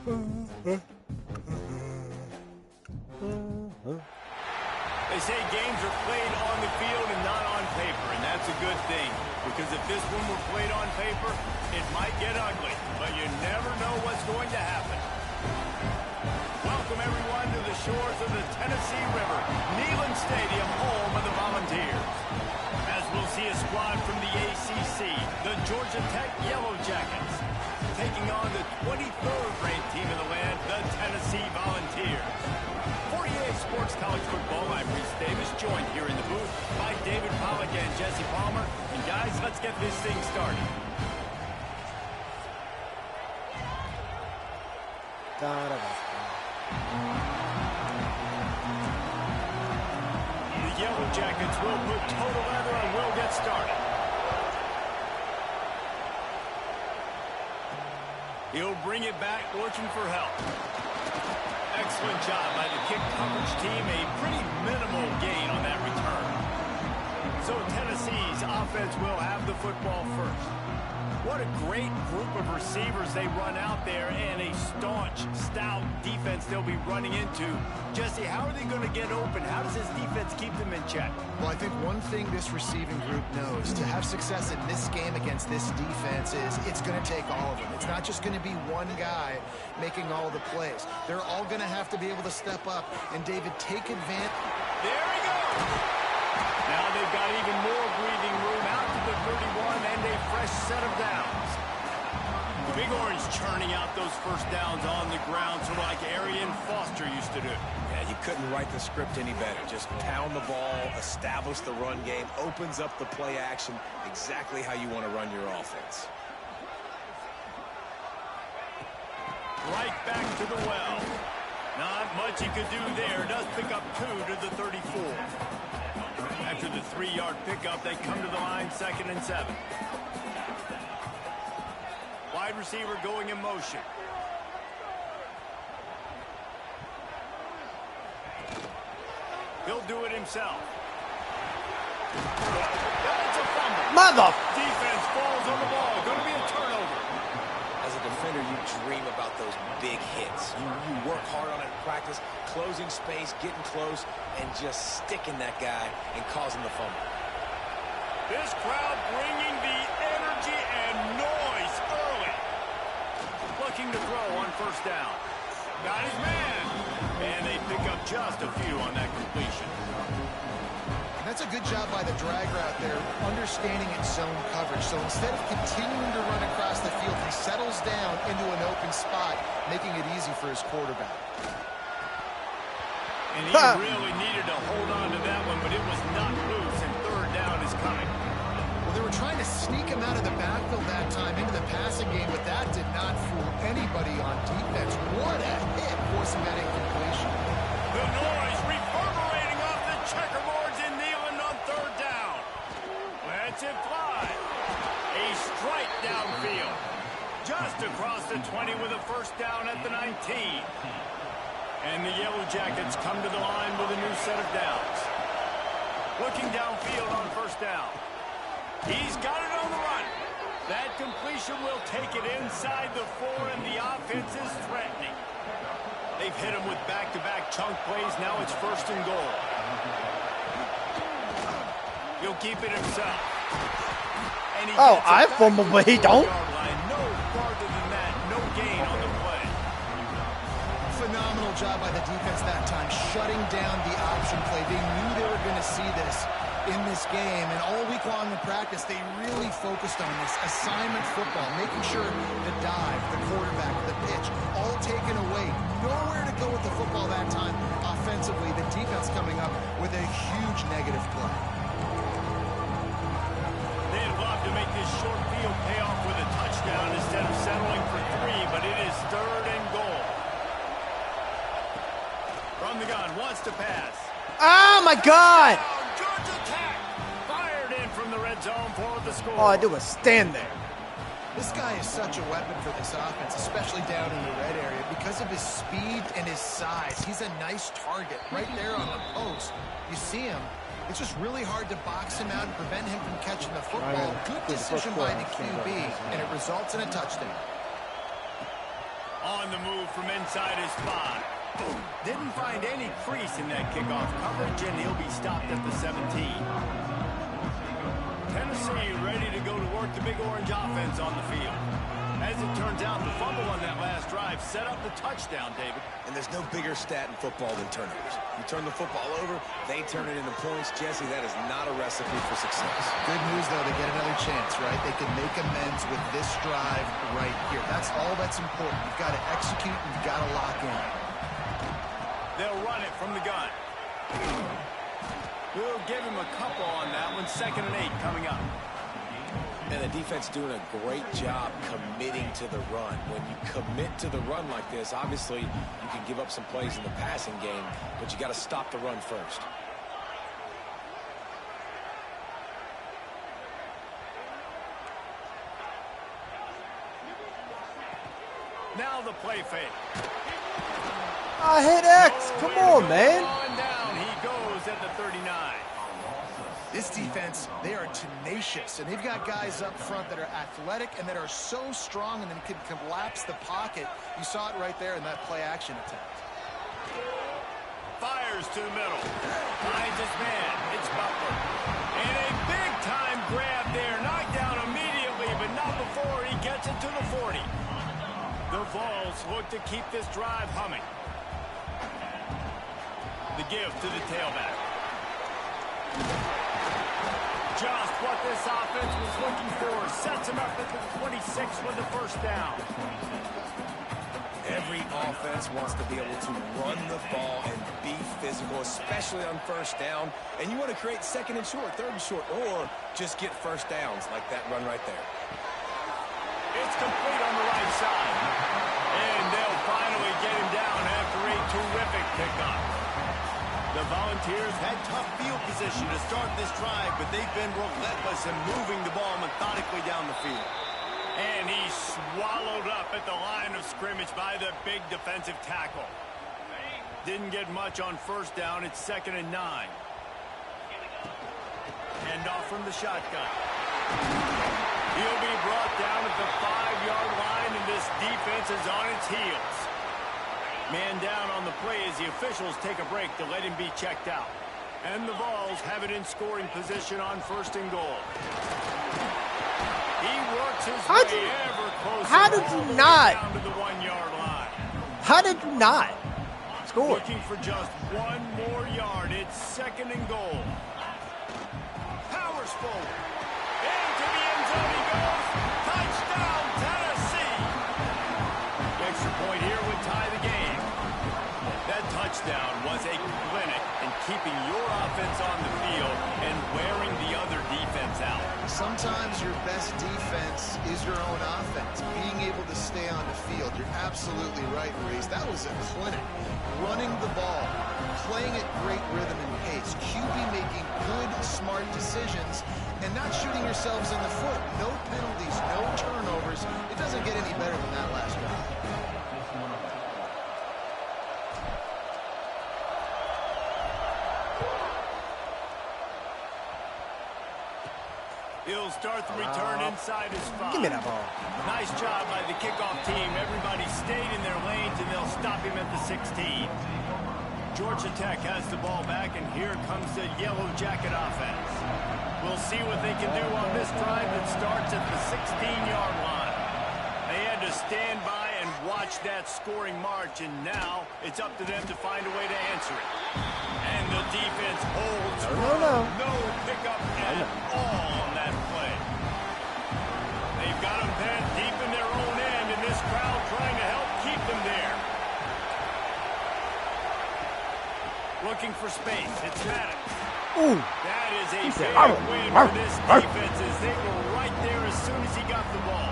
They say games are played on the field and not on paper, and that's a good thing. Because if this one were played on paper, it might get ugly, but you never know what's going to happen. Welcome, everyone, to the shores of the Tennessee River, Neyland Stadium, home of the Volunteers. As we'll see a squad from the ACC, the Georgia Tech Yellow Jackets, taking on the 23rd ranked team in the land, the Tennessee Volunteers. For EA Sports College Football, I'm Reese Davis, joined here in the booth by David Pollack and Jesse Palmer. And guys, let's get this thing started. The Yellow Jackets will put total leather and will get started. He'll bring it back, looking for help. Excellent job by the kick coverage team. A pretty minimal gain on that return. So Tennessee's offense will have the football first. What a great group of receivers they run out there, and a staunch, stout defense they'll be running into. Jesse, how are they going to get open? How does this defense keep them in check? Well, I think one thing this receiving group knows to have success in this game against this defense is it's going to take all of them. It's not just going to be one guy making all the plays. They're all going to have to be able to step up. And, David, take advantage. There he goes. Now they've got even more breathing room out to the 31 and a fresh set of downs. Big Orange churning out those first downs on the ground, sort of like Arian Foster used to do. Yeah, you couldn't write the script any better. Just pound the ball, establish the run game, opens up the play action, exactly how you want to run your offense. Right back to the well. Not much he could do there. Does pick up 2 to the 34. After the 3-yard pickup, they come to the line, 2nd and 7. Wide receiver going in motion. He'll do it himself. That's a fumble. Mother! Defense falls on the ball. Going to be a turnover. As a defender, you dream about those big hits. You work hard on it in practice, closing space, getting close, and just sticking that guy and causing the fumble. This crowd bringing the energy and noise early. Looking to throw on first down. Got his man. And they pick up just a few on that completion. That's a good job by the drag route there, understanding its zone coverage. So instead of continuing to run across the field, he settles down into an open spot, making it easy for his quarterback. And he really needed to hold on to that one, but it was not loose, and third down is coming. Well, they were trying to sneak him out of the backfield that time into the passing game, but that did not fool anybody on defense. What a hit forcing that incompletion. The noise reverberating off the checkerboards in Neyland on third down. Lets it fly. A strike downfield. Just across the 20 with a first down at the 19. And the Yellow Jackets come to the line with a new set of downs. Looking downfield on first down. He's got it on the run. That completion will take it inside the 4, and the offense is threatening. They've hit him with back-to-back chunk plays. Now it's first and goal. He'll keep it himself. And I fumbled, but he don't. No farther than that. No gain on the play. Phenomenal job by the defense that time, shutting down the option play. They knew they were going to see this in this game, and all week long in practice, they really focused on this assignment football, making sure the dive, the quarterback, the pitch, all taken away. Nowhere to go with the football that time offensively. The defense coming up with a huge negative play. They'd love to make this short field pay off with a touchdown instead of settling for 3, but it is third and goal. From the gun, wants to pass. Oh, my God! Georgia Tech fired in from the red zone for the score. All I do was stand there. This guy is such a weapon for this offense, especially down in the red area. Because of his speed and his size, he's a nice target right there on the post. You see him. It's just really hard to box him out and prevent him from catching the football. Good decision by the QB, and it results in a touchdown. On the move from inside his spot. Boom. Didn't find any crease in that kickoff coverage, and he'll be stopped at the 17. Tennessee ready to go to work the Big Orange offense on the field. As it turns out, the fumble on that last drive set up the touchdown, David. And there's no bigger stat in football than turnovers. You turn the football over, they turn it into points. Jesse, that is not a recipe for success. Good news, though, they get another chance, right? They can make amends with this drive right here. That's all that's important. You've got to execute, and you've got to lock in. They'll run it from the gun. We'll give him a couple on that one. 2nd and 8 coming up. And the defense doing a great job committing to the run. When you commit to the run like this, obviously you can give up some plays in the passing game, but you got to stop the run first. Now the play fake. I hit X. Come on, man. Down he goes at the 39. This defense, they are tenacious, and they've got guys up front that are athletic and that are so strong and then can collapse the pocket. You saw it right there in that play-action attempt. Fires to the middle. Finds his man. It's Butler. And a big-time grab there. Knocked down immediately, but not before he gets it to the 40. The Vols look to keep this drive humming. The give to the tailback. Just what this offense was looking for. Sets him up at the 26 with the first down. Every offense wants to be able to run the ball and be physical, especially on first down. And you want to create 2nd and short, 3rd and short, or just get first downs like that run right there. It's complete on the right side. And they'll finally get him down after a terrific pickup. The Volunteers had tough field position to start this drive, but they've been relentless in moving the ball methodically down the field. And he's swallowed up at the line of scrimmage by the big defensive tackle. Didn't get much on first down. It's 2nd and 9. Hand off from the shotgun. He'll be brought down at the 5-yard line, and this defense is on its heels. Man down on the play as the officials take a break to let him be checked out. And the Vols have it in scoring position on 1st and goal. He works his way ever closer. How did you not? Down to the 1-yard line. How did you not score? Looking for just one more yard. It's 2nd and goal. Powers forward. Into the end zone he goes. Touchdown, Tennessee. The extra point here would tie the game. That touchdown was a clinic in keeping your offense on the field and wearing the other defense out. Sometimes your best defense is your own offense. Being able to stay on the field. You're absolutely right, Maurice. That was a clinic. Running the ball, playing at great rhythm and pace. QB making good, smart decisions, and not shooting yourselves in the foot. No penalties, no turnovers. It doesn't get any better than that last drive. He'll start the return inside his 5. Give me that ball. Nice job by the kickoff team. Everybody stayed in their lanes, and they'll stop him at the 16. Georgia Tech has the ball back, and here comes the Yellow Jacket offense. We'll see what they can do on this drive that starts at the 16-yard line. They had to stand by and watch that scoring march, and now it's up to them to find a way to answer it. And the defense holds firm. No pickup at all on that play. They've got them penned deep in their own end, and this crowd trying to help keep them there. Looking for space. It's Maddox. Ooh. That is a big win for this defense as they were right there as soon as he got the ball.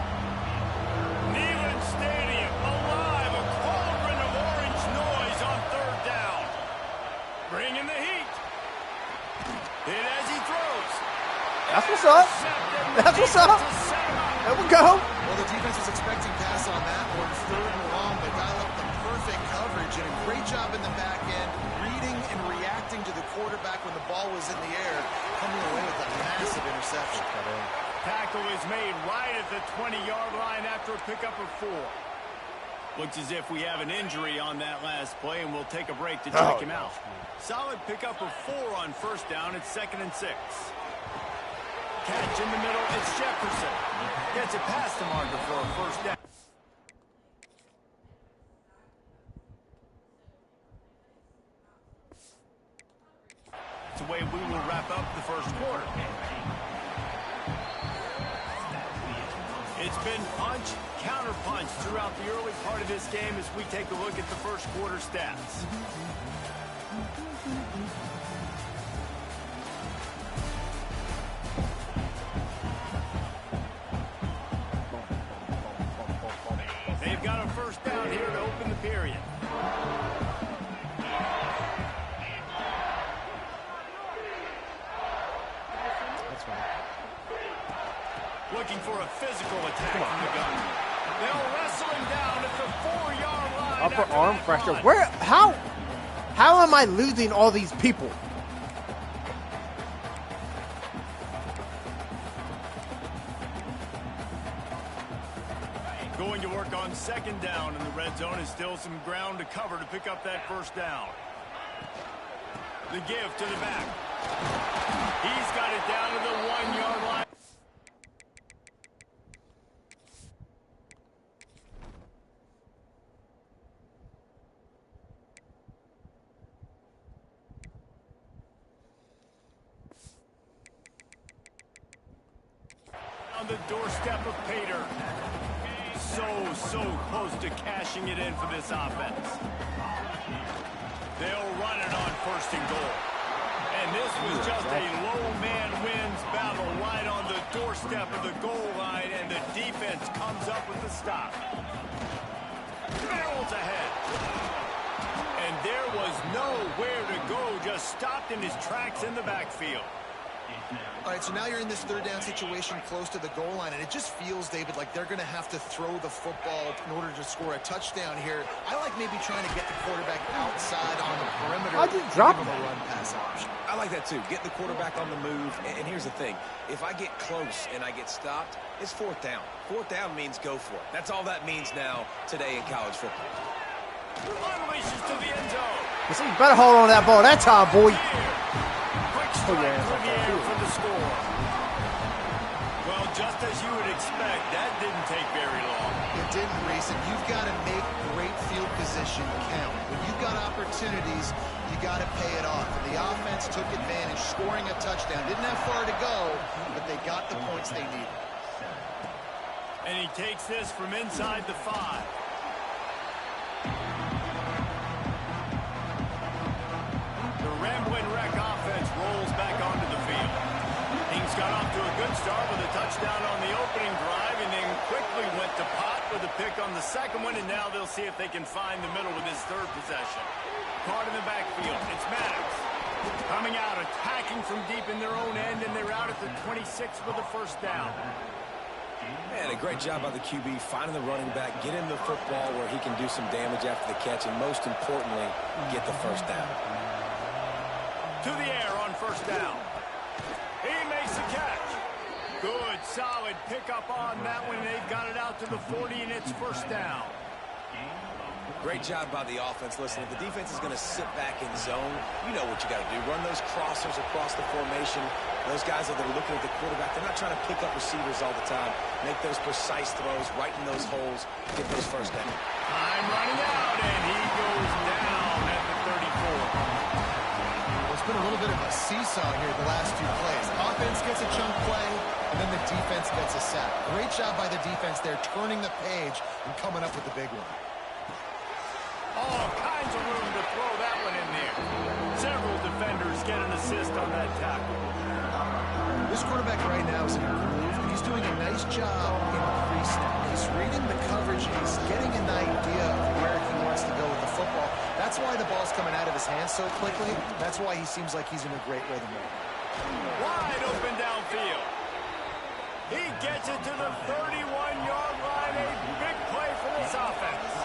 Neyland Stadium alive, a cauldron of orange noise on 3rd down. Bringing the heat. Hit as he throws. That's what's up. That's what's up. There we go. Well, the defense was expecting pass on that one. 3rd and long, but dialed up the perfect coverage and a great job in the back end, reading and reacting to the quarterback when the ball was in the air, coming away with a massive interception. Tackle is made right at the 20-yard line after a pickup of 4. Looks as if we have an injury on that last play, and we'll take a break to check him out. Solid pickup of 4 on first down. It's 2nd and 6. Catch in the middle. It's Jefferson. Gets it past the marker for a first down. It's the way we will wrap up the first quarter. It's been punch, counter-punch throughout the early part of this game as we take a look at the first quarter stats. They've got a first down here to open the period. Looking for a physical attack from the gun. They'll wrestle him down at the 4-yard line. Upper arm pressure. Where? How am I losing all these people? Going to work on 2nd down in the red zone is still some ground to cover to pick up that first down. The give to the back. He's got it down to the 1-yard line. On the doorstep of Pater. So close to cashing it in for this offense. They'll run it on 1st and goal. And this was just a low man wins battle right on the doorstep of the goal line, and the defense comes up with the stop. Barrels ahead. And there was nowhere to go, just stopped in his tracks in the backfield. All right, so now you're in this 3rd down situation close to the goal line, and it just feels, David, like they're going to have to throw the football in order to score a touchdown here. I like maybe trying to get the quarterback outside on the perimeter. I just dropped him a run-pass option. I like that too. Get the quarterback on the move. And here's the thing. If I get close and I get stopped, it's 4th down. 4th down means go for it. That's all that means now today in college football. Unleashes to the end zone. You see, you better hold on to that ball that time, boy. Quick strike through the air for the score. Well, just as you would expect, that didn't take very long. It didn't, Reese, and you've got to make great field position count. When you've got opportunities, you got to pay it off. And the offense took advantage, scoring a touchdown. Didn't have far to go, but they got the points they needed. And he takes this from inside the 5. The rambling wreck offense rolls back onto the field. Kings got off to a good start with a touchdown on the opening drive, and then quickly went to pot with a pick on the 2nd one, and now they'll see if they can find the middle with his 3rd possession. Caught in the backfield. It's Maddox. Coming out, attacking from deep in their own end, and they're out at the 26 with a first down. Man, a great job by the QB finding the running back, get him the football where he can do some damage after the catch, and most importantly, get the first down. To the air on first down. He makes the catch. Good, solid pickup on that one. They got it out to the 40, and it's first down. Great job by the offense. Listen, if the defense is going to sit back in zone, you know what you got to do. Run those crossers across the formation. Those guys that are looking at the quarterback, they're not trying to pick up receivers all the time. Make those precise throws, right in those holes, get those first down. Time running out, and he goes down at the 34. It's been a little bit of a seesaw here the last 2 plays. Offense gets a chunk play, and then the defense gets a sack. Great job by the defense there, turning the page and coming up with the big one. All kinds of room to throw that one in there. Several defenders get an assist on that tackle. This quarterback right now is in a groove, and he's doing a nice job in pre-snap. He's reading the coverage, and he's getting an idea of where he wants to go with the football. That's why the ball's coming out of his hands so quickly. That's why he seems like he's in a great rhythm right now. Wide open downfield. He gets it to the 31-yard line. A big play for this offense.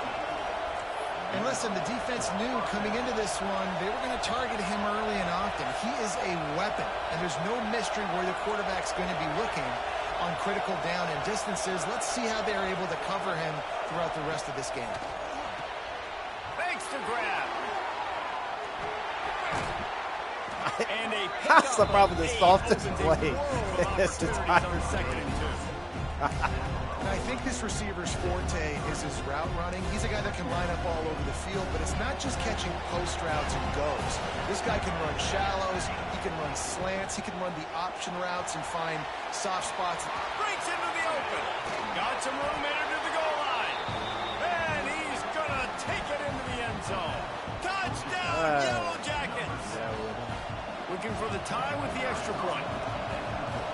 And listen, the defense knew coming into this one, they were going to target him early and often. He is a weapon, and there's no mystery where the quarterback's going to be looking. on critical down and distances. Let's see how they're able to cover him throughout the rest of this game. Thanks to grab. And a That's probably the softest play in his entire second and 2. And I think this receiver's forte is his route running. He's a guy that can line up all over the field, but it's not just catching post routes and goes. This guy can run shallows, he can run slants, he can run the option routes and find soft spots. Breaks into the open. Got some room headed to the goal line. And he's going to take it into the end zone. Touchdown, Yellow Jackets. Looking for the tie with the extra point.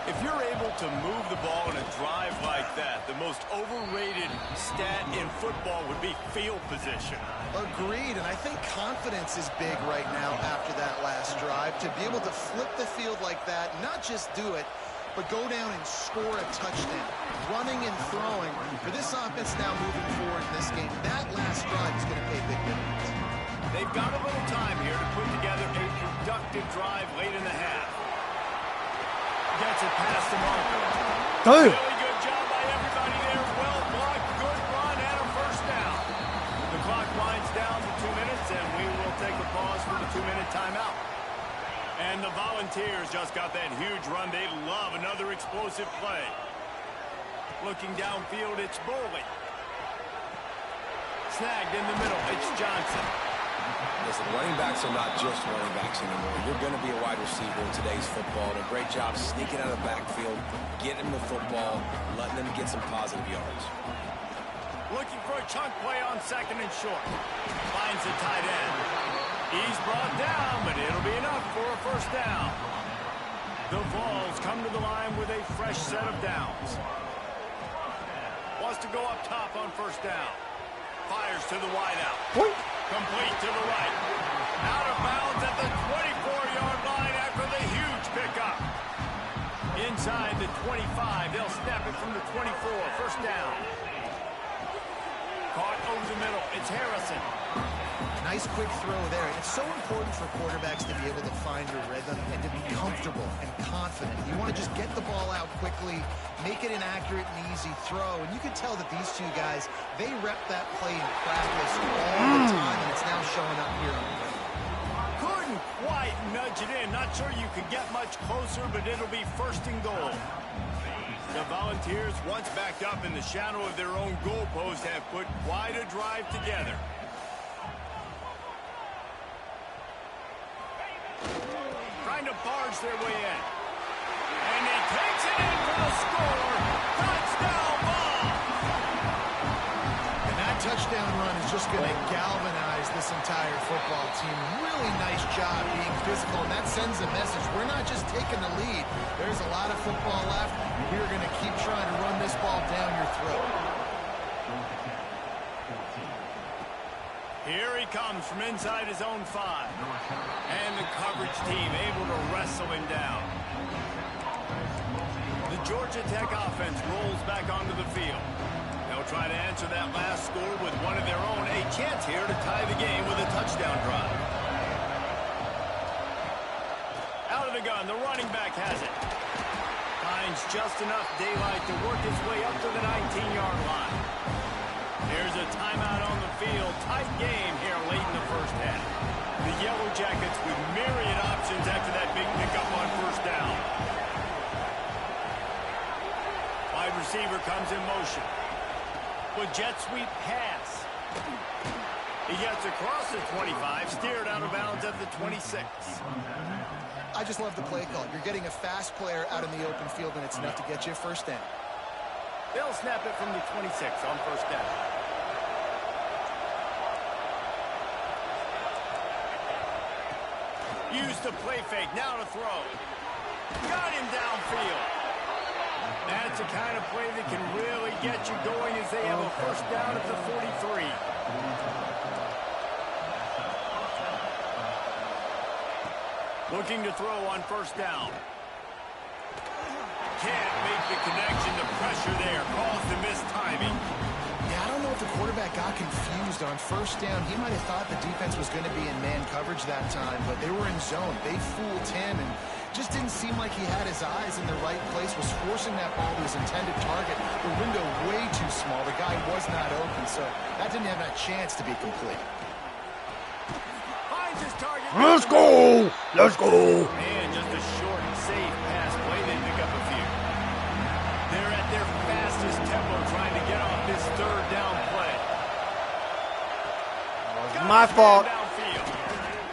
If you're able to move the ball in a drive like that, the most overrated stat in football would be field position. Agreed, and I think confidence is big right now after that last drive. To be able to flip the field like that, not just do it, but go down and score a touchdown. Running and throwing. For this offense now moving forward in this game, that last drive is going to pay big dividends. They've got a little time here to put together a productive drive late in the half. Gets it past the marker. Dude. Really good job by everybody there. Well blocked, good run, and a first down. The clock winds down to 2 minutes, and we will take a pause for the 2-minute timeout. And the Volunteers just got that huge run. They love another explosive play. Looking downfield, it's Boley. Snagged in the middle, it's Johnson. Listen, running backs are not just running backs anymore. You're going to be a wide receiver in today's football. And a great job sneaking out of the backfield, getting them the football, letting them get some positive yards. Looking for a chunk play on second and short. Finds the tight end. He's brought down, but it'll be enough for a first down. The Vols come to the line with a fresh set of downs. Wants to go up top on first down. Fires to the wideout. Complete to the right. Out of bounds at the 24-yard line after the huge pickup. Inside the 25. They'll snap it from the 24. First down. Caught over the middle. It's Harrison. Nice quick throw there. It's so important for quarterbacks to be able to find your rhythm and to be comfortable and confident. You want to just get the ball out quickly, make it an accurate and easy throw. And you can tell that these two guys, they rep that play in practice all the time, and it's now showing up here on the field. Couldn't quite nudge it in. Not sure you could get much closer, but it'll be first and goal. The Volunteers, once backed up in the shadow of their own goalpost, have put quite a drive together. Trying to barge their way in. And he takes it in for the score. Touchdown ball. And that touchdown run is just going to galvanize this entire football team. Really nice job being physical, and that sends a message. We're not just taking the lead. There's a lot of football left, and we're going to keep trying to run this ball down your throat. Here he comes from inside his own 5. And the coverage team able to wrestle him down. The Georgia Tech offense rolls back onto the field. They'll try to answer that last score with one of their own. A chance here to tie the game with a touchdown drive. Out of the gun, the running back has it. Finds just enough daylight to work his way up to the 19-yard line. There's a timeout on the field. Tight game here late in the first half. The Yellow Jackets with myriad options after that big pickup on first down. Wide receiver comes in motion. With jet sweep pass. He gets across the 25, steered out of bounds at the 26. I just love the play call. You're getting a fast player out in the open field, and it's enough to get you a first down. They'll snap it from the 26 on first down. Use the play fake, now to throw. Got him downfield. That's the kind of play that can really get you going as they have a first down at the 43. Looking to throw on first down. Can't make the connection. The pressure there caused the missed timing. Yeah, I don't know if the quarterback got confused on first down. He might have thought the defense was going to be in man coverage that time, but they were in zone. They fooled him and just didn't seem like he had his eyes in the right place, was forcing that ball to his intended target. The window way too small. The guy was not open, so that didn't have a chance to be complete. Finds his target. Let's go! Let's go! And just a short, safe pass play. They pick up a few. They're at their fastest tempo trying to get off this third down play. My fault. Downfield.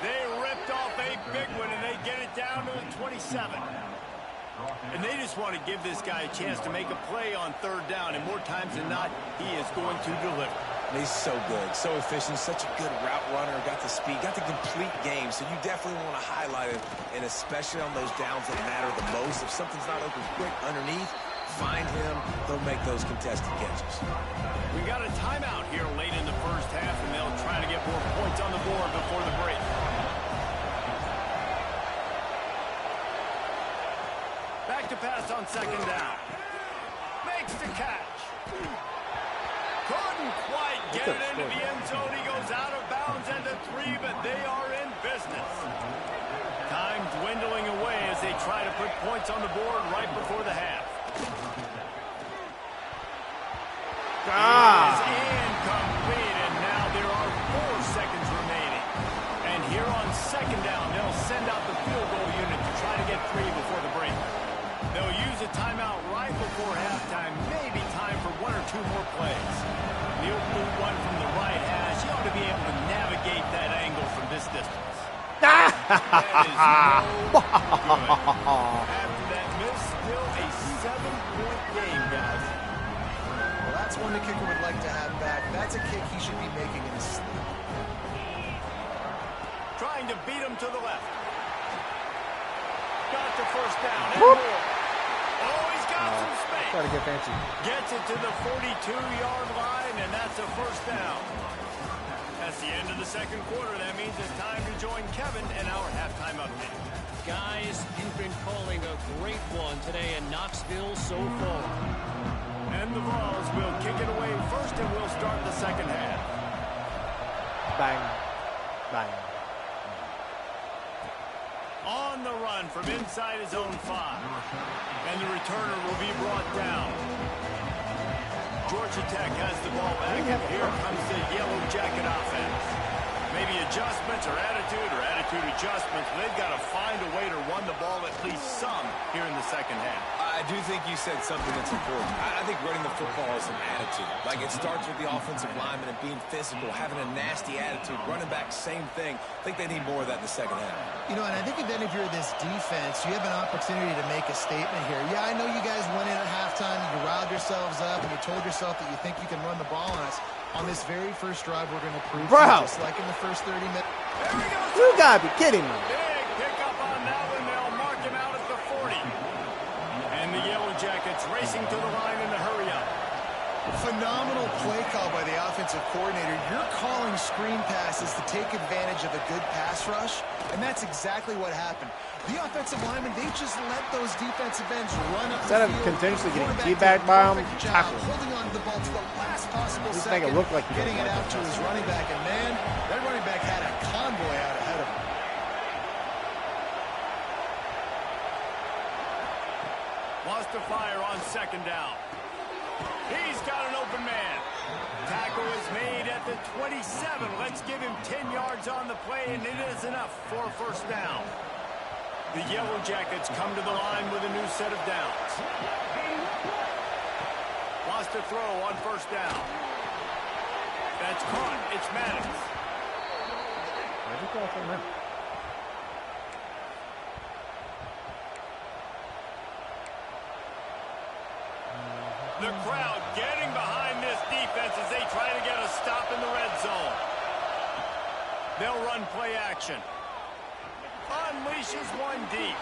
They ripped off a big one, and they get it down to the 27. And they just want to give this guy a chance to make a play on third down, and more times than not, he is going to deliver. And he's so good, so efficient, such a good route runner, got the speed, got the complete game, so you definitely want to highlight it, and especially on those downs that matter the most. If something's not open quick underneath, find him, he'll make those contested catches. We got a timeout here late in the first half, and they'll try to get more points on the board before the break. Back to pass on second down. Makes the catch. Couldn't quite get it into the end zone. He goes out of bounds at the 3, but they are in business. Time dwindling away as they try to put points on the board right before the half. Is incomplete, and now there are 4 seconds remaining. And here on second down, they'll send out the field goal unit to try to get 3 before the break. They'll use a timeout right before halftime, maybe time for 1 or 2 more plays. The open one from the right hash, you ought to be able to navigate that angle from this distance. That is no good. After that miss, still a 7-point game, guys. Well, that's one the kicker would like to have back. That's a kick he should be making in his sleep. Trying to beat him to the left. Got the first down and more. Oh, he's got some space. Try to get fancy. Gets it to the 42-yard line, and that's a first down. That's the end of the second quarter. That means it's time to join Kevin in our halftime update. Guys, you've been calling a great one today in Knoxville so far. And the Vols will kick it away first, and we'll start the second half. Bang. Bang. On the run from inside his own 5. And the returner will be brought down. Georgia Tech has the ball back, and here comes the Yellow Jacket offense. Maybe adjustments or attitude adjustments. They've got to find a way to run the ball at least some here in the second half. I do think you said something that's important. I think running the football is an attitude. Like, it starts with the offensive lineman and being physical, having a nasty attitude. Running back, same thing. I think they need more of that in the second half. You know, and I think if any of you're this defense, you have an opportunity to make a statement here. Yeah, I know you guys went in at halftime, you riled yourselves up, and you told yourself that you think you can run the ball on us. On this very first drive, we're going to prove to you, just like in the first 30 minutes. You gotta be kidding me. Big pickup on that one. They'll mark him out at the 40. And the Yellow Jackets racing to the line in the hurry up. Phenomenal play call by the offensive coordinator. You're calling screen passes to take advantage of a good pass rush, and that's exactly what happened. The offensive linemen, they just let those defensive ends run up Instead the of field. continuously getting Quarterback teabagged by him, did a perfect job tackle him. holding on to the ball to the last possible Just second, make it look like he getting it got out to his running back, and man, that running back had a convoy out ahead of him. Wants to fire on second down. He's got an open man. Tackle is made at the 27. Let's give him 10 yards on the play, and it is enough for a first down. The Yellow Jackets come to the line with a new set of downs. Wants to throw on first down. That's caught. It's Maddox. Why'd you call for him? The crowd getting behind this defense as they try to get a stop in the red zone. They'll run play action. Unleashes one deep.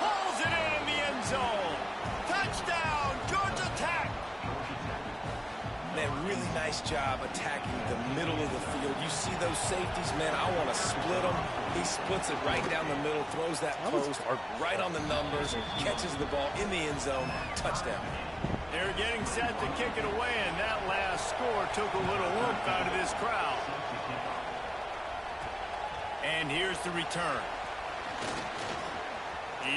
Pulls it in the end zone. Touchdown, Georgia Tech. Man, really nice job attacking the middle of the field. You see those safeties, man, I want to split them. He splits it right down the middle, throws that post right on the numbers, catches the ball in the end zone. Touchdown. They're getting set to kick it away, and that last score took a little oomph out of this crowd. And here's the return.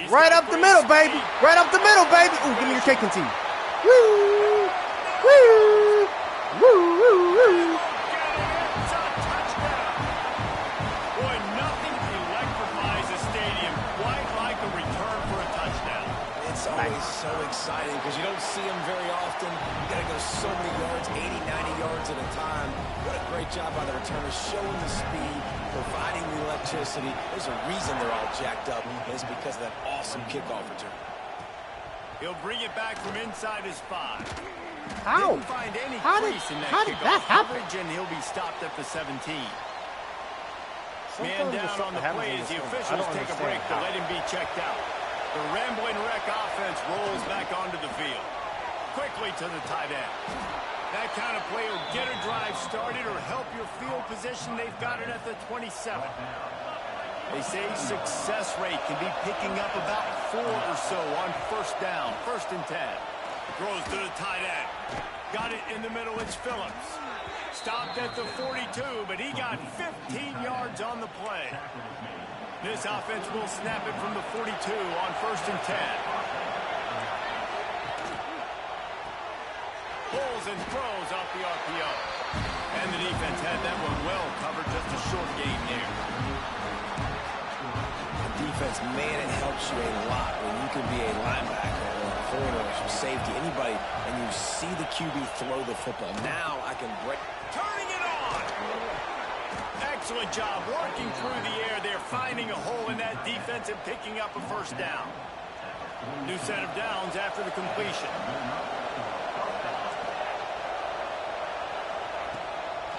Right up the middle, baby. Right up the middle, baby. Ooh, give me your cake and tea. Woo! Woo! Woo! Woo! Woo! Boy, nothing electrifies a stadium quite like a return for a touchdown. It's always so exciting because you don't see them very often. You got to go so many yards, 80, 90 yards at a time. What a great job by the returners, showing the speed, providing the electricity. There's a reason they're all jacked up, and it's because of that awesome kickoff return. He'll bring it back from inside his 5. How? Didn't find any How did crease in that that happen? coverage, and he'll be stopped at the 17. Man Sometimes down just on the something play happens as the in this game. I officials don't take a understand break to how. let him be checked out. The rambling wreck offense rolls back onto the field. Quickly to the tight end. That kind of play will get a drive started or help your field position. They've got it at the 27. They say success rate can be picking up about 4 or so on first down, 1st and 10. Throws to the tight end. Got it in the middle, it's Phillips. Stopped at the 42, but he got 15 yards on the play. This offense will snap it from the 42 on 1st and 10. Pulls and throws off the RPO. And the defense had that one well covered, just a short gain there. Defense, man, it helps you a lot when you can be a linebacker or a corner or safety, anybody, and you see the QB throw the football. Now I can break. Turning it on! Excellent job working through the air there, finding a hole in that defense and picking up a 1st down. New set of downs after the completion.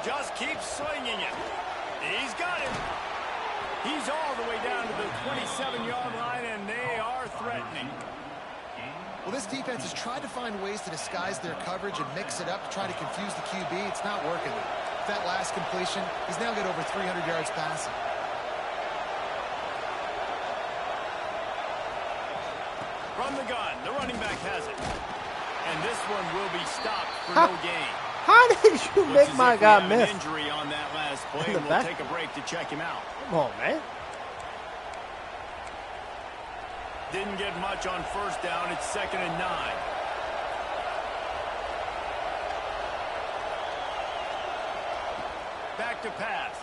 Just keeps slinging it. He's got it. He's all the way down to the 27-yard line, and they are threatening. Well, this defense has tried to find ways to disguise their coverage and mix it up to try to confuse the QB. It's not working. That last completion, he's now got over 300 yards passing. From the gun, the running back has it. And this one will be stopped for no gain. How did you make my guy miss? Injury on that last play, and we'll back? take a break to check him out. Come on, man. Didn't get much on 1st down. It's 2nd and 9. Back to pass.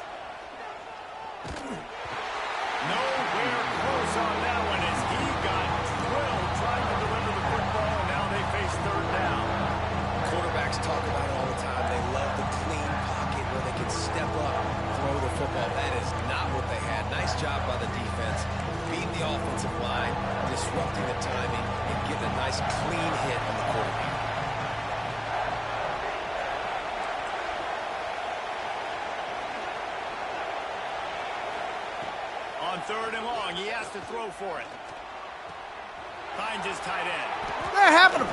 Nowhere close on that one as he got drilled trying to deliver the football, and now they face 3rd down. Quarterbacks talk about it all the time. They love the clean pocket where they can step up, throw the football. That is not what they had. Nice job by the defense, beating the offensive line, disrupting the timing, and getting a nice clean hit on the quarterback. On 3rd and long, he has to throw for it. Finds his tight end. That happened to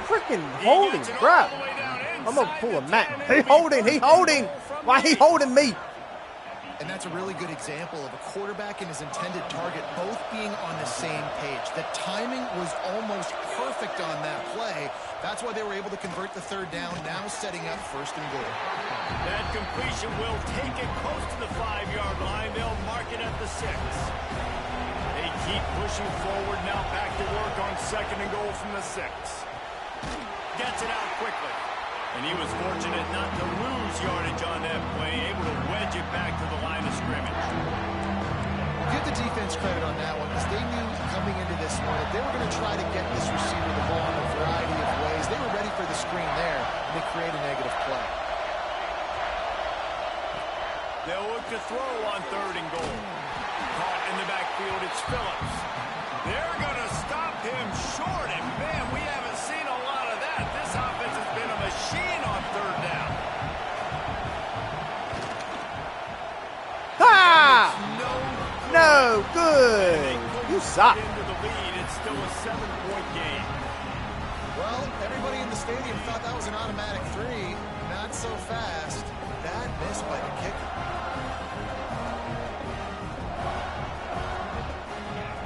freaking holding, crap. I'm gonna pull a Matt. He holding. Why he holding me? And that's a really good example of a quarterback and his intended target both being on the same page. The timing was almost perfect on that play. That's why they were able to convert the 3rd down, now setting up 1st and goal. That completion will take it close to the 5-yard line. They'll mark it at the 6. They keep pushing forward, now back to work on 2nd and goal from the 6. Gets it out quickly. And he was fortunate not to lose yardage on that play, able to wedge it back to the line of scrimmage. Give the defense credit on that one, because they knew coming into this one that they were going to try to get this receiver the ball in a variety of ways. They were ready for the screen there, and they create a negative play. They'll look to throw on 3rd and goal. Caught in the backfield, it's Phillips. They're going to stop him short, and man, we haven't seen a lot of that. This offense has been a machine on 3rd down. Ha! No good. You suck. Into the lead, it's still a 7-point game. Well, everybody in the stadium thought that was an automatic 3. Not so fast. Bad miss by the kicker.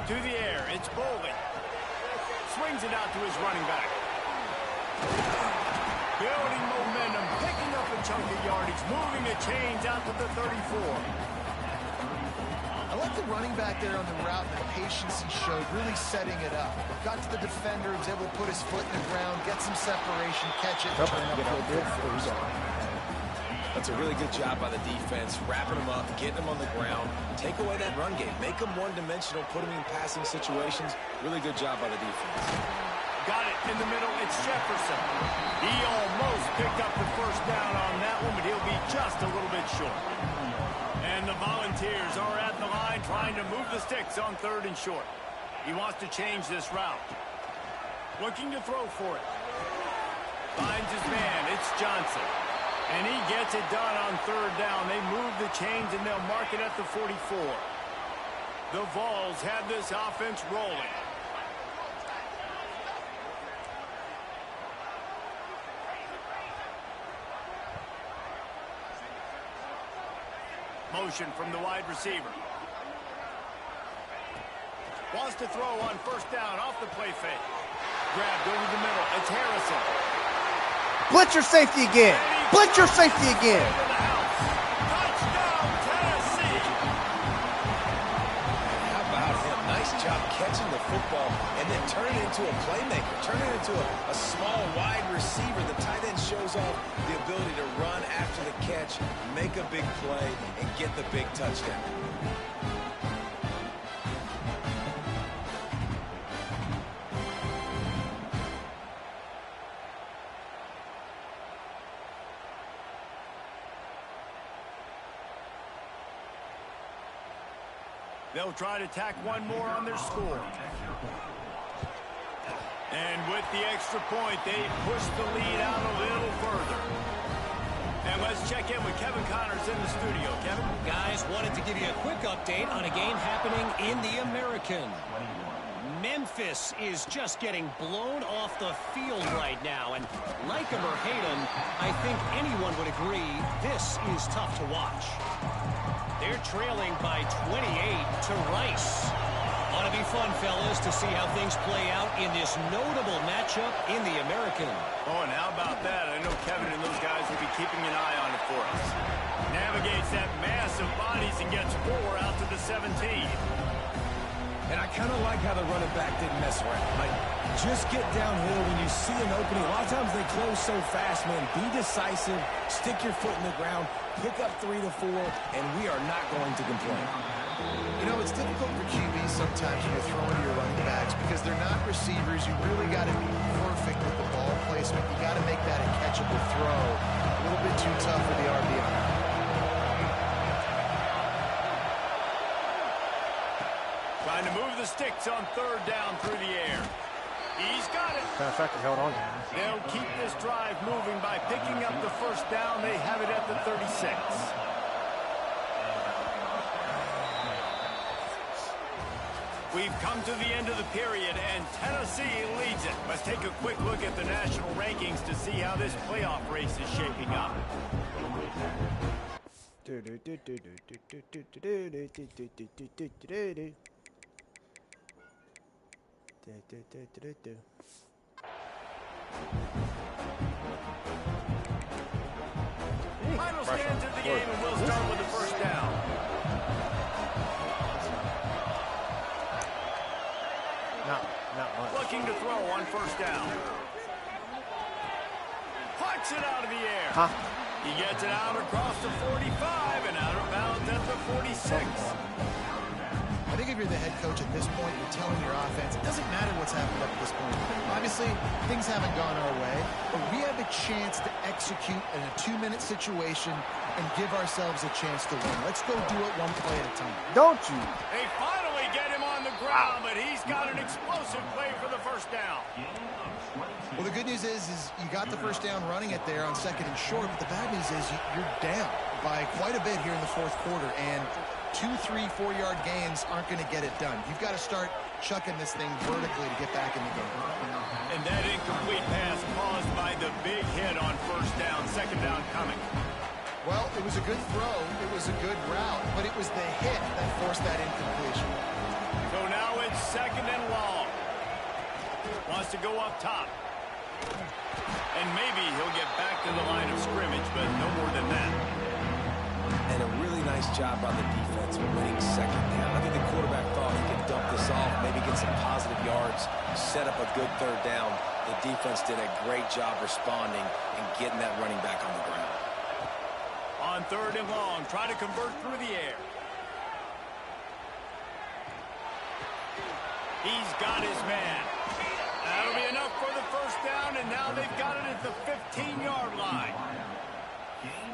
To the air, it's Bolden. Swings it out to his running back. Building momentum, picking up a chunk of yardage, moving the chains out to the 34. I like the running back there on the route and the patience he showed, really setting it up. Got to the defender, was able to put his foot in the ground, get some separation, catch it, and turn it up. That's a really good job by the defense, wrapping them up, getting them on the ground, take away that run game, make them one-dimensional, put them in passing situations. Really good job by the defense. Got it in the middle. It's Jefferson. He almost picked up the first down on that one, but he'll be just a little bit short. And the Volunteers are at the line trying to move the sticks on 3rd and short. He wants to change this route. Looking to throw for it. Finds his man. It's Johnson. And he gets it done on 3rd down. They move the chains and they'll mark it at the 44. The Vols have this offense rolling. Motion from the wide receiver. Wants to throw on 1st down off the play fake. Grabbed over the middle. It's Harrison. Blitz your safety again. Blitz your safety again. Touchdown, Tennessee. How about him? Nice job catching the football and then turning it into a playmaker, turning it into a small wide receiver. The tight end shows off the ability to run after the catch, make a big play, and get the big touchdown. They'll try to tack one more on their score. And with the extra point, they push the lead out a little further. And let's check in with Kevin Connors in the studio. Kevin? Guys, wanted to give you a quick update on a game happening in the American. Memphis is just getting blown off the field right now. And like him or hate him, I think anyone would agree this is tough to watch. They're trailing by 28 to Rice. Ought to be fun, fellas, to see how things play out in this notable matchup in the American. Oh, and how about that? I know Kevin and those guys will be keeping an eye on it for us. Navigates that mass of bodies and gets 4 out to the 17. And I kind of like how the running back didn't mess around. Like, just get downhill when you see an opening. A lot of times they close so fast, man. Be decisive, stick your foot in the ground, pick up 3 to 4, and we are not going to complain. You know, it's difficult for QBs sometimes when you're throwing to your running backs because they're not receivers. You really got to be perfect with the ball placement. You got to make that a catchable throw. A little bit too tough for the RB on that. Trying to move the sticks on 3rd down through the air. He's got it. Matter of fact, he held on. They'll keep this drive moving by picking up the 1st down. They have it at the 36. We've come to the end of the period, and Tennessee leads it. Let's take a quick look at the national rankings to see how this playoff race is shaping up. Final stands of the game, and we'll start with the 1st down. Not much. Looking to throw on 1st down. Pucks it out of the air. Huh? He gets it out across the 45 and out of bounds at the 46. I think if you're the head coach at this point, you're telling your offense, it doesn't matter what's happened up to this point. Obviously, things haven't gone our way, but we have a chance to execute in a 2-minute situation and give ourselves a chance to win. Let's go do it one play at a time. Don't you? They finally get him on the ground, but he's got an explosive play for the 1st down. Well, the good news is you got the 1st down running it there on 2nd and short, but the bad news is you're down by quite a bit here in the 4th quarter, and 2, 3, 4-yard gains aren't going to get it done. You've got to start chucking this thing vertically to get back in the game. And that incomplete pass caused by the big hit on 1st down, 2nd down coming. Well, it was a good throw, it was a good route, but it was the hit that forced that incompletion. So now it's 2nd and long. Wants to go up top. And maybe he'll get back to the line of scrimmage, but no more than that. And a really nice job by the defense winning second down. I think the quarterback thought he could dump this off, maybe get some positive yards, set up a good third down. The defense did a great job responding and getting that running back on the ground. On 3rd and long, try to convert through the air. He's got his man. That'll be enough for the first down, and now they've got it at the 15-yard line.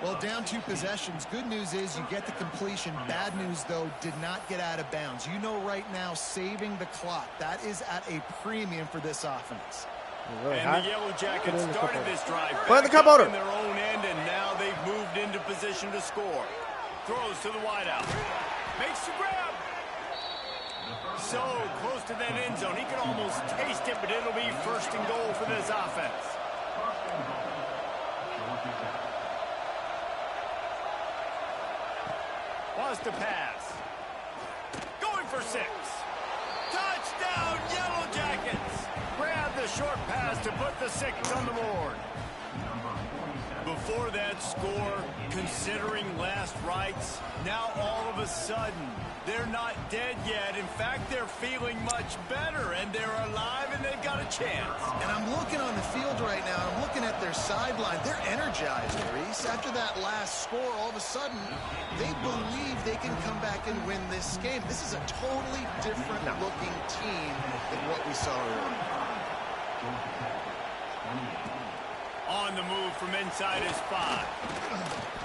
Well, down 2 possessions. Good news is you get the completion. Bad news, though, did not get out of bounds. You know right now, saving the clock, that is at a premium for this offense. Really and the Yellow Jackets started this drive back up in their own end, and now they've moved into position to score. Throws to the wideout. Makes the grab. So close to that end zone. He can almost taste it, but it'll be 1st and goal for this offense. Wants to pass. Going for 6. Touchdown, Yellow Jackets. Grab the short pass to put the 6 on the board. Before that score, considering last rites, now all of a sudden, they're not dead yet. In fact, they're feeling much better, and they're alive, and they've got a chance. And I'm looking on the field right now, I'm looking at their sideline. They're energized, Reese. After that last score, all of a sudden, they believe they can come back and win this game. This is a totally different-looking team than what we saw earlier. On the move from inside his 5.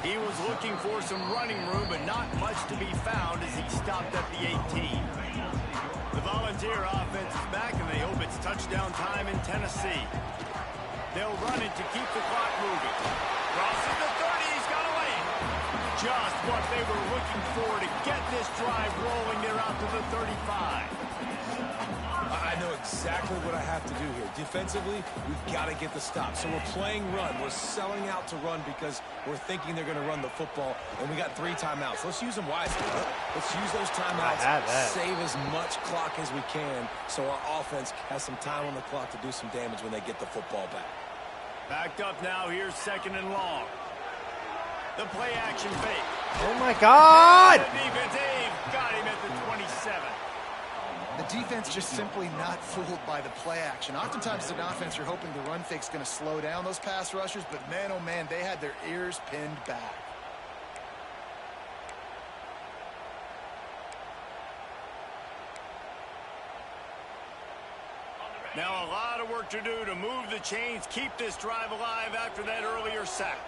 He was looking for some running room, but not much to be found as he stopped at the 18. The Volunteer offense is back, and they hope it's touchdown time in Tennessee. They'll run it to keep the clock moving. Crosses the 30. He's got away. Just what they were looking for to get this drive rolling. They're out to the 35. I know exactly what I have to do here. Defensively, we've got to get the stop. So we're playing run. We're selling out to run because we're thinking they're going to run the football, and we got 3 timeouts. Let's use them wisely. Let's use those timeouts, save as much clock as we can so our offense has some time on the clock to do some damage when they get the football back. Backed up now. Here's 2nd and long. The play action fake. Oh, my God! The defense, they've got him at the 27. The defense just simply not fooled by the play action. Oftentimes as an offense, you're hoping the run fake's going to slow down those pass rushers, but man, oh man, they had their ears pinned back. Now a lot of work to do to move the chains, keep this drive alive after that earlier sack.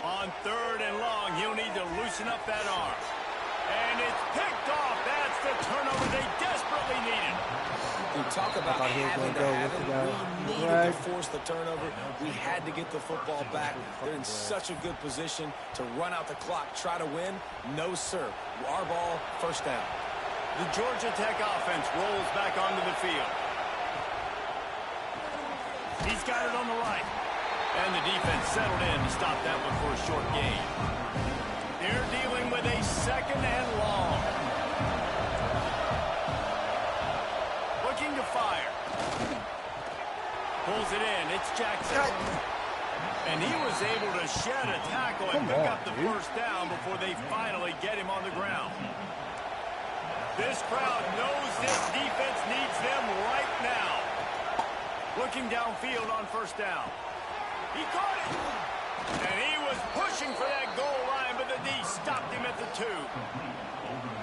On 3rd and long, he'll need to loosen up that arm. And it's picked off. That's the turnover they desperately needed. We talk about having to have it. We needed to force the turnover. We had to get the football back. They're in such a good position to run out the clock, try to win. No, sir. Our ball, 1st down. The Georgia Tech offense rolls back onto the field. He's got it on the right. And the defense settled in to stop that one for a short gain. They're dealing with a 2nd and long. Looking to fire. Pulls it in. It's Jackson. And he was able to shed a tackle and pick up the 1st down before they finally get him on the ground. This crowd knows this defense needs them right now. Looking downfield on 1st down. He caught it. And he was pushing for that goal line, but the D stopped him at the 2.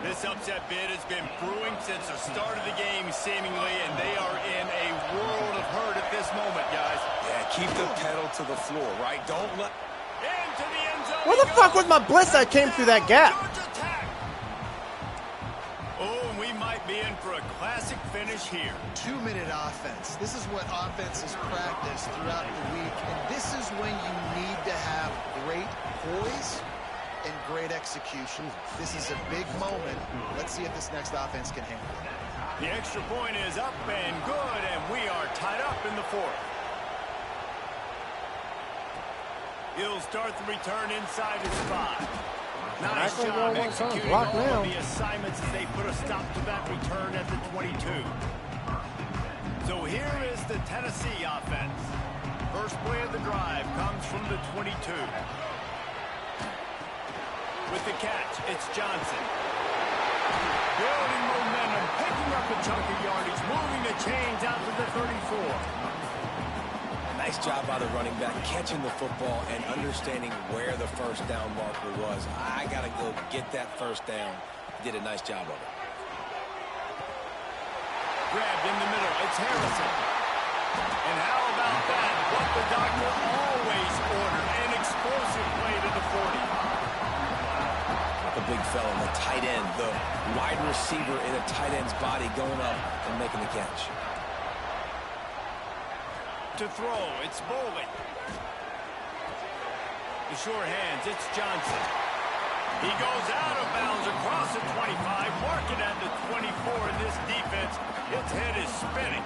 This upset bid has been brewing since the start of the game, seemingly, and they are in a world of hurt at this moment, guys. Yeah, keep the pedal to the floor, right? Don't let... Into the end zone. Where the fuck was my blitz that came through that gap? Oh, and we might be in for a classic finish here. 2-minute offense. This is what offenses practice throughout the week, and this is when you need to have great poise and great execution. This is a big moment. Let's see if this next offense can handle it. The extra point is up and good, and we are tied up in the 4th. He'll start the return inside his 5. Nice job executing all of the assignments as they put a stop to that return at the 22. So here is the Tennessee offense. First play of the drive comes from the 22. With the catch, it's Johnson. Building momentum, picking up a chunk of yardage, moving the chains out to the 34. Nice job by the running back, catching the football and understanding where the first down marker was. I got to go get that first down. Did a nice job of it. Grabbed in the middle. It's Harrison. And how about that? What the doctor always ordered. An explosive play to the 40. The big fella, the tight end, the wide receiver in a tight end's body going up and making the catch. To throw, it's Bowling. The short hands, it's Johnson. He goes out of bounds across the 25, marking at the 24, and this defense, its head is spinning.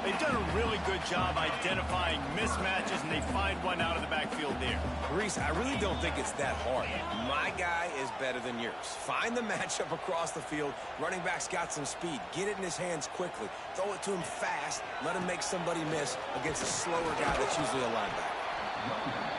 They've done a really good job identifying mismatches, and they find one out of the backfield there. Reese, I really don't think it's that hard. My guy is better than yours. Find the matchup across the field. Running back's got some speed. Get it in his hands quickly. Throw it to him fast. Let him make somebody miss against a slower guy that's usually a linebacker.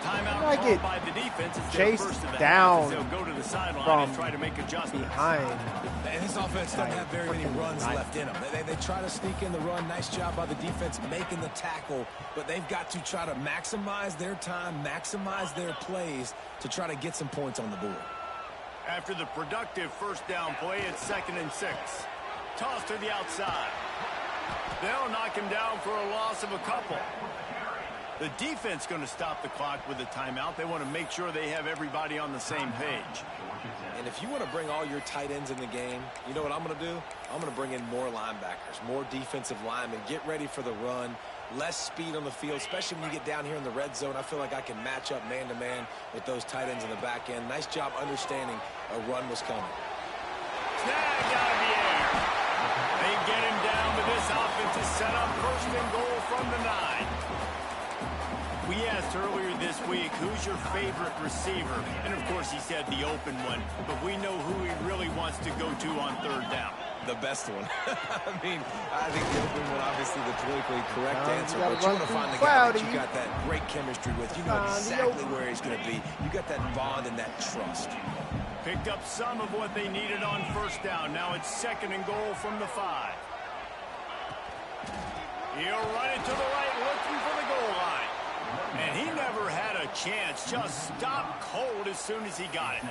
Timeout called by the defense. It's their first of the down half. They'll go to the sideline and try to make adjustments. Behind. And this offense doesn't have very many runs left in them. They try to sneak in the run. Nice job by the defense making the tackle, but they've got to try to maximize their time, maximize their plays to try to get some points on the board. After the productive first down play, it's 2nd and 6. Toss to the outside. They'll knock him down for a loss of a couple. The defense going to stop the clock with a timeout. They want to make sure they have everybody on the same page. And if you want to bring all your tight ends in the game, you know what I'm going to do? I'm going to bring in more linebackers, more defensive linemen. Get ready for the run. Less speed on the field, especially when you get down here in the red zone. I feel like I can match up man-to-man with those tight ends in the back end. Nice job understanding a run was coming. Snagged out of the air. They get him down, but this offense is set up 1st and goal from the 9. We asked earlier this week, who's your favorite receiver? And, of course, he said the open one. But we know who he really wants to go to on 3rd down. The best one. I mean, I think the open one, obviously the politically correct answer. But you want to find the guy that you got that great chemistry with. You know exactly where he's going to be. You got that bond and that trust. Picked up some of what they needed on 1st down. Now it's 2nd and goal from the 5. He'll run it to the right, looking for the goal line. And he never had a chance. Just stopped cold as soon as he got it.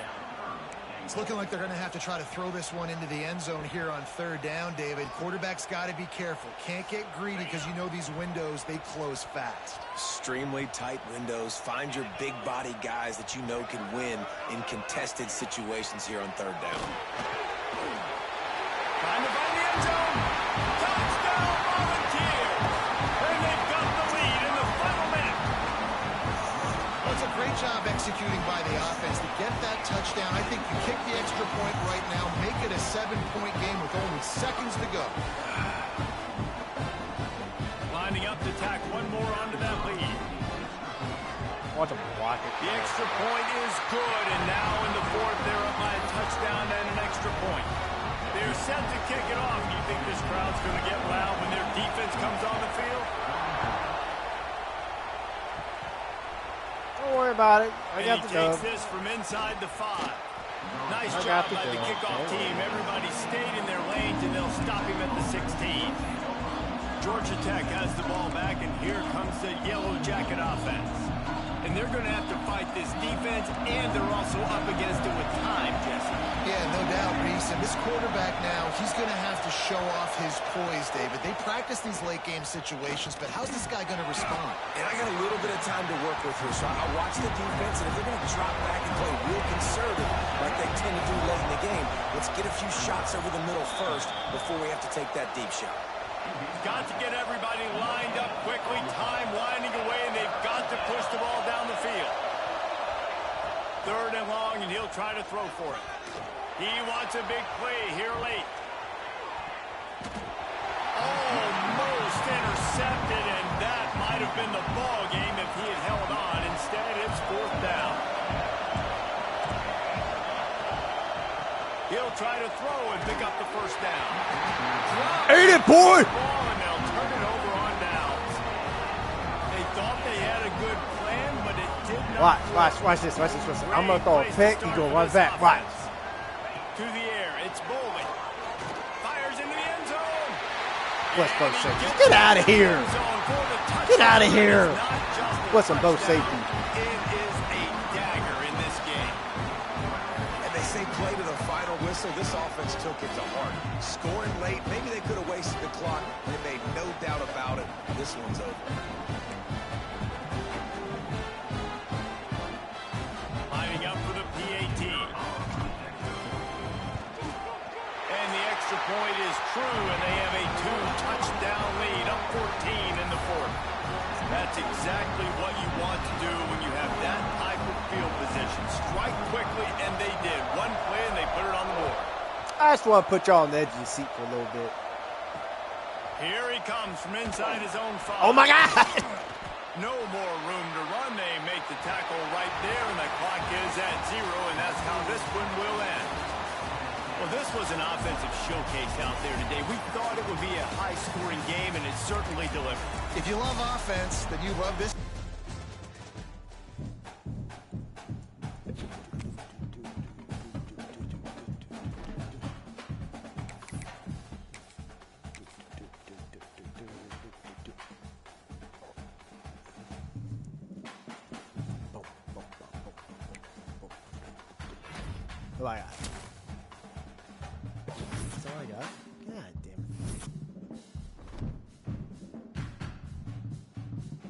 It's looking like they're going to have to try to throw this one into the end zone here on 3rd down, David. Quarterback's got to be careful. Can't get greedy because you know these windows, they close fast. Extremely tight windows. Find your big body guys that you know can win in contested situations here on 3rd down. Trying to find the end zone. Touchdown, Volunteers. And they've got the lead in the final minute. Well, it's a great job executing by the offense to get that touchdown. I think you kick the extra point right now, make it a 7-point game with only seconds to go. Lining up to tack one more onto that lead. Watch him block it. The extra point is good, and now in the 4th, they're up by a touchdown and an extra point. They're set to kick it off. Do you think this crowd's going to get loud when their defense comes on the field? Don't worry about it. I got the he takes dub. this from inside the 5. Nice job by the kickoff team. Everybody stayed in their lanes, and they'll stop him at the 16. Georgia Tech has the ball back, and here comes the Yellow Jacket offense. And they're going to have to fight this defense, and they're also up against it with time, Jesse. Yeah, no doubt, Reese. And this quarterback now, he's going to have to show off his poise, David. They practice these late-game situations, but how's this guy going to respond? And I got a little bit of time to work with here, so I'll watch the defense, and if they're going to drop back and play real conservative like they tend to do late in the game, let's get a few shots over the middle first before we have to take that deep shot. Got to get everybody lined up quickly, time winding away, and they've got to push the ball down the field. 3rd and long, and he'll try to throw for it. He wants a big play here late. Almost intercepted, and that might have been the ball game if he had held on. Instead, it's 4th down. He'll try to throw and pick up the 1st down. Eat it, boy! And they'll turn it over on downs. They thought they had a good plan, but it did Watch this. I'm going to throw a pick. He's going to run back. Watch. To the air. It's bowling. Fires into the end zone. What's both safety? Get out of here. Get out of here. What's some both safety? It is a dagger in this game. And they say play to the final whistle. This offense took it to heart. Scoring late, maybe they could have wasted the clock. They made no doubt about it. This one's over. Lining up for the PAT. And the extra point is true, and they have a 2-touchdown lead, up 14 in the fourth. That's exactly what you want to do when you have that type of field position. Strike quickly, and they did. One play, and they put it on the board. I just want to put y'all on the edge of your seat for a little bit. Here he comes from inside his own 5. Oh, my God. No more room to run. They make the tackle right there, and the clock is at 0, and that's how this one will end. Well, this was an offensive showcase out there today. We thought it would be a high-scoring game, and it certainly delivered. If you love offense, then you love this. What do I got? That's all I got.